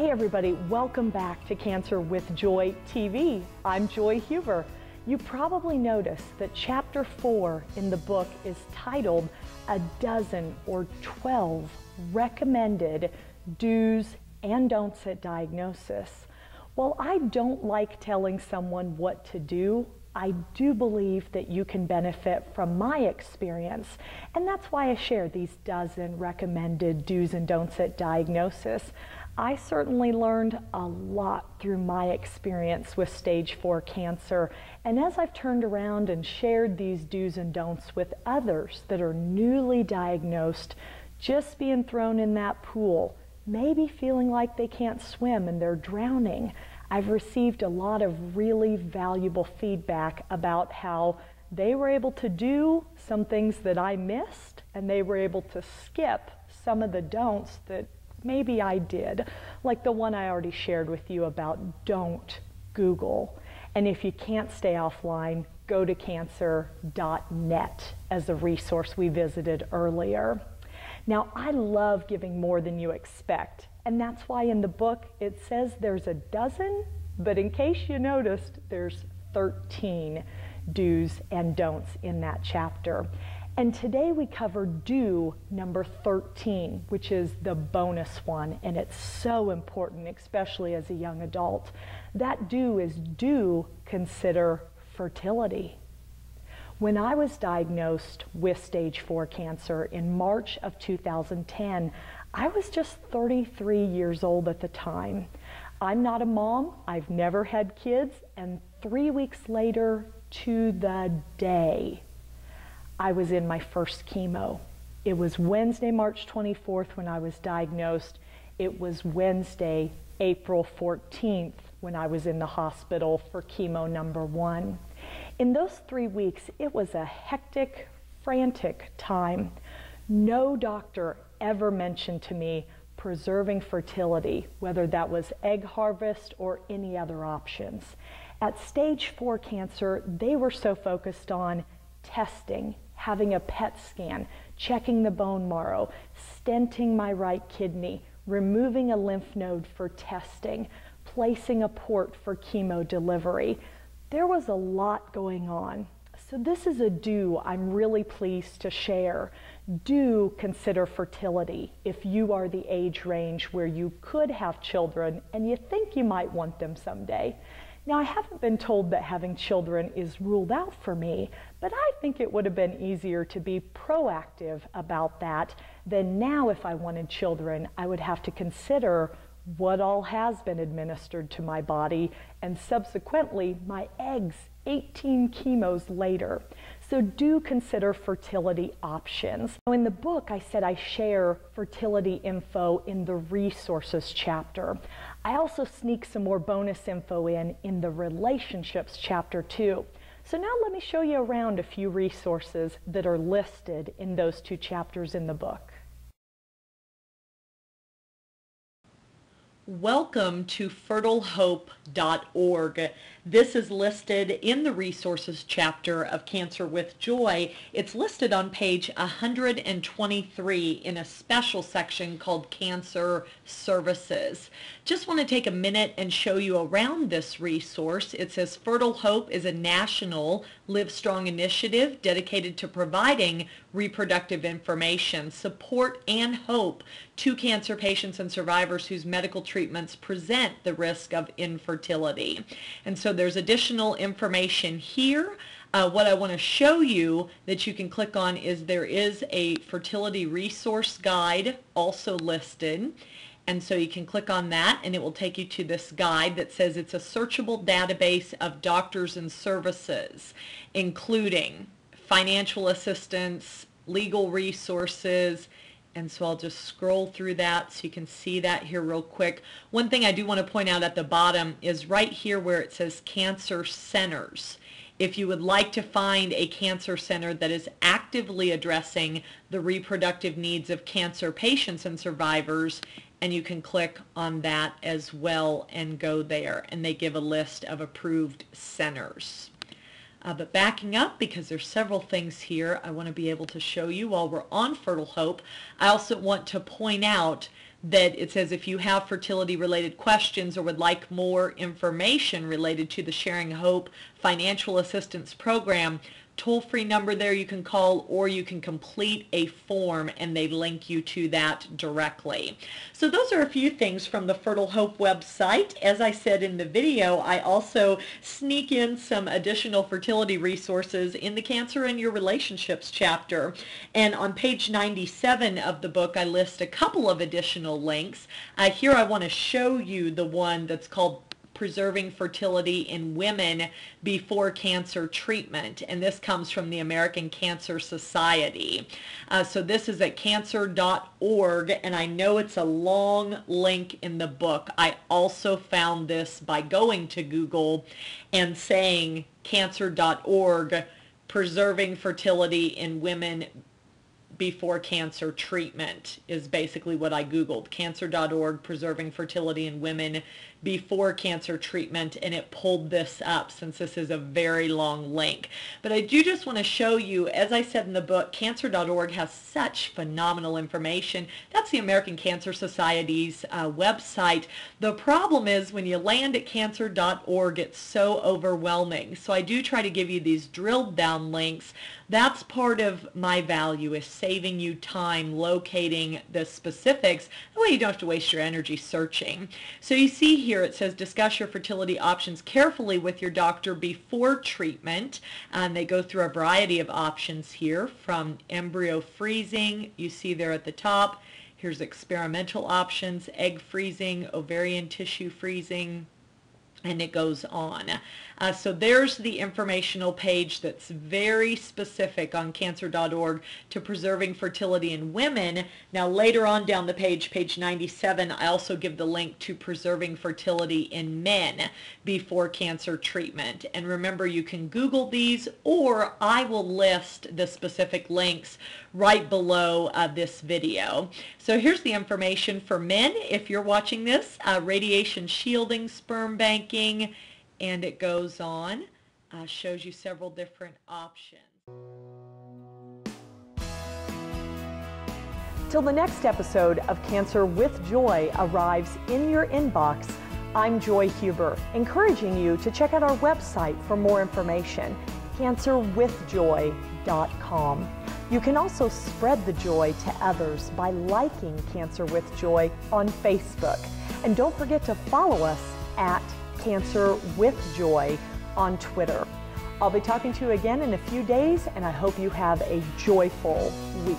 Hey everybody, welcome back to Cancer with Joy TV. I'm Joy Huber. You probably noticed that chapter 4 in the book is titled A Dozen or 12 Recommended Do's and Don'ts at Diagnosis. While I don't like telling someone what to do, I do believe that you can benefit from my experience, and that's why I share these dozen recommended do's and don'ts at diagnosis. I certainly learned a lot through my experience with stage 4 cancer, and as I've turned around and shared these do's and don'ts with others that are newly diagnosed, just being thrown in that pool, maybe feeling like they can't swim and they're drowning, I've received a lot of really valuable feedback about how they were able to do some things that I missed, and they were able to skip some of the don'ts that maybe I did, like the one I already shared with you about don't Google. And if you can't stay offline, go to cancer.net as a resource we visited earlier. Now, I love giving more than you expect, and that's why in the book it says there's a dozen, but in case you noticed, there's 13 do's and don'ts in that chapter. And today we cover do number 13, which is the bonus one, and it's so important, especially as a young adult. That do is do consider fertility. When I was diagnosed with stage 4 cancer in March of 2010, I was just 33 years old at the time. I'm not a mom, I've never had kids, and 3 weeks later to the day, I was in my first chemo. It was Wednesday, March 24th when I was diagnosed. It was Wednesday, April 14th when I was in the hospital for chemo number 1. In those 3 weeks, it was a hectic, frantic time. No doctor ever mentioned to me preserving fertility, whether that was egg harvest or any other options. At stage 4 cancer, they were so focused on testing, having a PET scan, checking the bone marrow, stenting my right kidney, removing a lymph node for testing, placing a port for chemo delivery. There was a lot going on. So this is a do I'm really pleased to share. Do consider fertility if you are the age range where you could have children and you think you might want them someday. Now, I haven't been told that having children is ruled out for me, but I think it would have been easier to be proactive about that than now. If I wanted children, I would have to consider what all has been administered to my body and subsequently my eggs 18 chemos later. So do consider fertility options. Now, in the book, I said I share fertility info in the resources chapter. I also sneak some more bonus info in the relationships chapter too. So now let me show you around a few resources that are listed in those 2 chapters in the book. Welcome to fertilehope.org. This is listed in the resources chapter of Cancer with Joy. It's listed on page 123 in a special section called Cancer Services. Just want to take a minute and show you around this resource. It says Fertile Hope is a national Live Strong initiative dedicated to providing reproductive information, support, and hope to cancer patients and survivors whose medical treatments present the risk of infertility. And so there's additional information here. What I want to show you that you can click on is there is a fertility resource guide also listed. And so you can click on that and it will take you to this guide that says it's a searchable database of doctors and services, including financial assistance, legal resources. And so I'll just scroll through that so you can see that here real quick. One thing I do want to point out at the bottom is right here where it says cancer centers. If you would like to find a cancer center that is actively addressing the reproductive needs of cancer patients and survivors, and you can click on that as well and go there, and they give a list of approved centers. But backing up, because there's several things here I want to be able to show you while we're on Fertile Hope, I also want to point out that it says if you have fertility related questions or would like more information related to the Sharing Hope Financial Assistance Program, toll-free number there you can call, or you can complete a form and they link you to that directly. So those are a few things from the Fertile Hope website. As I said in the video, I also sneak in some additional fertility resources in the Cancer and Your Relationships chapter. And on page 97 of the book, I list a couple of additional links. Here I want to show you the one that's called Preserving Fertility in Women Before Cancer Treatment, and this comes from the American Cancer Society. So this is at cancer.org, and I know it's a long link in the book. I also found this by going to Google and saying cancer.org, Preserving Fertility in Women Before Cancer Treatment is basically what I Googled. Cancer.org, Preserving Fertility in Women Before Cancer Treatment, and it pulled this up since this is a very long link. But I do just want to show you, as I said in the book, cancer.org has such phenomenal information. That's the American Cancer Society's website. The problem is when you land at cancer.org, it's so overwhelming. So I do try to give you these drilled down links. That's part of my value, is saving you time locating the specifics. That way you don't have to waste your energy searching. So you see here it says discuss your fertility options carefully with your doctor before treatment. And they go through a variety of options here, from embryo freezing, you see there at the top. Here's experimental options, egg freezing, ovarian tissue freezing, and it goes on. So there's the informational page that's very specific on cancer.org to preserving fertility in women. Now later on down the page, page 97, I also give the link to preserving fertility in men before cancer treatment. And remember, you can Google these, or I will list the specific links right below this video. So here's the information for men if you're watching this, radiation shielding, sperm banking, and it goes on, shows you several different options. Till the next episode of Cancer with Joy arrives in your inbox, I'm Joy Huber, encouraging you to check out our website for more information, cancerwithjoy.com. You can also spread the joy to others by liking Cancer with Joy on Facebook. And don't forget to follow us at Cancer with Joy on Twitter. I'll be talking to you again in a few days, and I hope you have a joyful week.